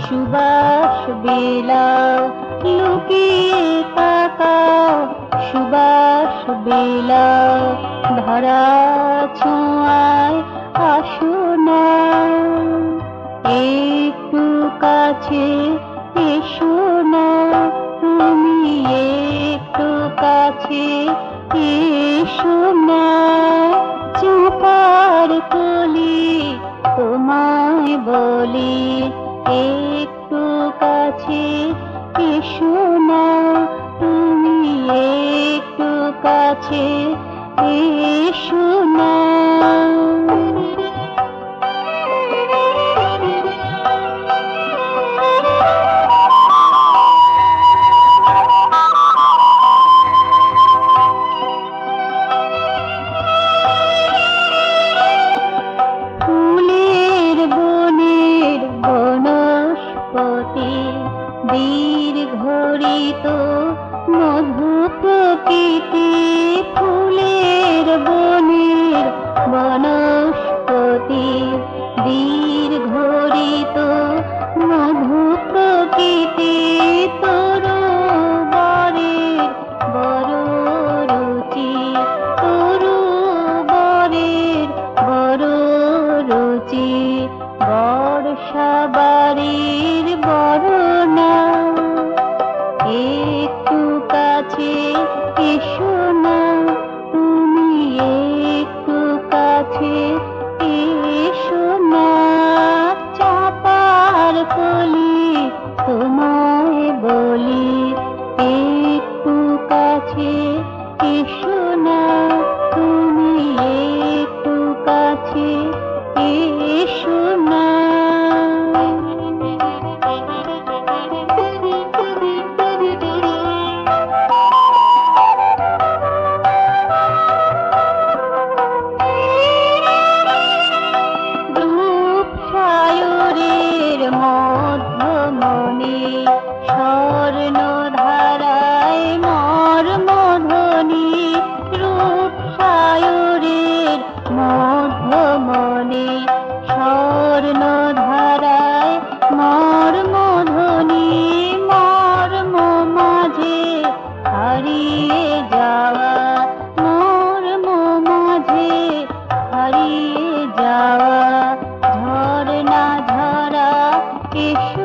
সুবাস বিলাও লুকিয়ে তাকাও, সুবাস বিলাও ধরা ছোঁয়ায় আসো না, একটু কাছে এসো না, তুমি একটু কাছে এসো না। চুপার কলি তোমায় বলি, একটু কাছে এসো না, তুমি একটু কাছে এসো না। ফুলের বনের বনস্পতি দীর্ঘরিত মধু প্রকৃতি, ফুলের বনের বনস্পতি দীর্ঘরিত মধু প্রকৃতি, তরু বরের বড় রুচি, তরু বরের বড় রুচি, বর্ষা বাড়ির বরণা, একটু কাছে এসো না, তুমি একটু কাছে এসো না। চাপার কলি তোমায় বলি, একটু কাছে এসো না, তুমি একটু কাছে এসো না। রূপসায়রের মধ্যমণি স্বর্ণ ধারায় মর্মধ্বনি, রূপসায়রের মধ্যমণি স্বর্ণ ধারায় মর্মধ্বনি, মর্ম মাঝে হারিয়ে যাওয়া, মর্ম মাঝে হারিয়ে যাওয়া, ঝরনা ঝরা এসো